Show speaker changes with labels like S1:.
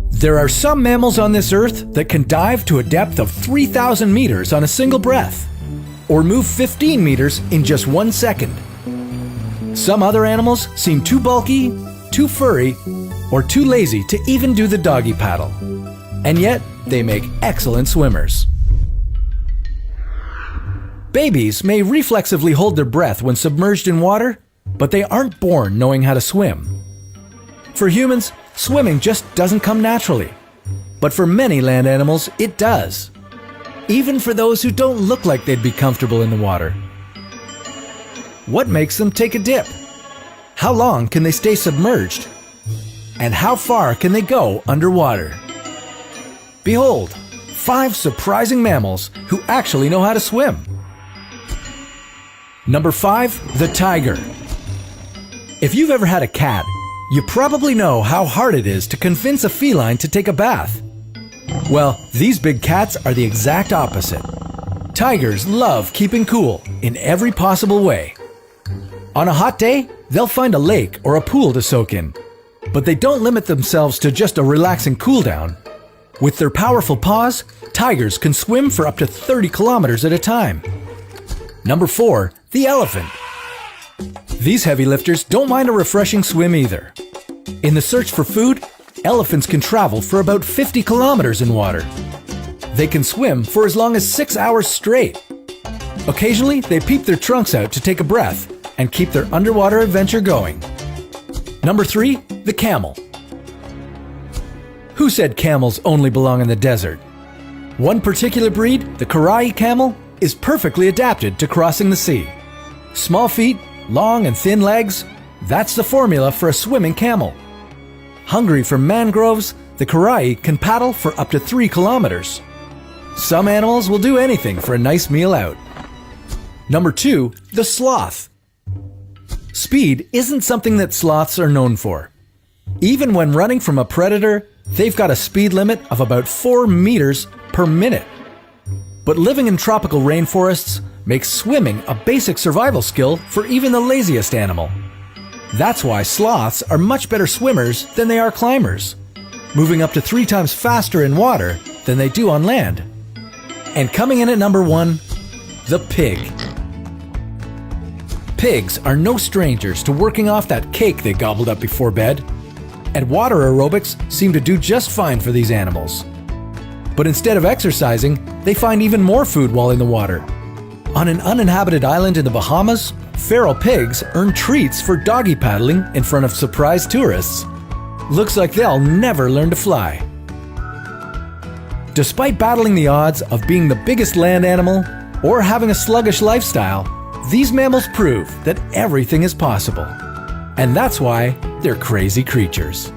S1: There are some mammals on this earth that can dive to a depth of 3,000 meters on a single breath, or move 15 meters in just 1 second. Some other animals seem too bulky, too furry, or too lazy to even do the doggy paddle. And yet, they make excellent swimmers. Babies may reflexively hold their breath when submerged in water, but they aren't born knowing how to swim. For humans, swimming just doesn't come naturally. But for many land animals, it does. Even for those who don't look like they'd be comfortable in the water. What makes them take a dip? How long can they stay submerged? And how far can they go underwater? Behold, 5 surprising mammals who actually know how to swim. Number 5, the tiger. If you've ever had a cat, you probably know how hard it is to convince a feline to take a bath. Well, these big cats are the exact opposite. Tigers love keeping cool in every possible way. On a hot day, they'll find a lake or a pool to soak in. But they don't limit themselves to just a relaxing cool down. With their powerful paws, tigers can swim for up to 30 kilometers at a time. Number 4, the elephant. These heavy lifters don't mind a refreshing swim either. In the search for food, elephants can travel for about 50 kilometers in water. They can swim for as long as 6 hours straight. Occasionally, they peep their trunks out to take a breath and keep their underwater adventure going. Number 3, the camel. Who said camels only belong in the desert? One particular breed, the creadit camel, is perfectly adapted to crossing the sea. Small feet, long and thin legs, that's the formula for a swimming camel. Hungry for mangroves, the creadit can paddle for up to 3 kilometers. Some animals will do anything for a nice meal out. Number 2, the sloth. Speed isn't something that sloths are known for. Even when running from a predator, they've got a speed limit of about 4 meters per minute. But living in tropical rainforests makes swimming a basic survival skill for even the laziest animal. That's why sloths are much better swimmers than they are climbers, moving up to 3 times faster in water than they do on land. And coming in at number 1, the pig. Pigs are no strangers to working off that cake they gobbled up before bed, and water aerobics seem to do just fine for these animals. But instead of exercising, they find even more food while in the water. On an uninhabited island in the Bahamas, feral pigs earn treats for doggy paddling in front of surprised tourists. Looks like they'll never learn to fly. Despite battling the odds of being the biggest land animal or having a sluggish lifestyle, these mammals prove that everything is possible. And that's why they're crazy creatures.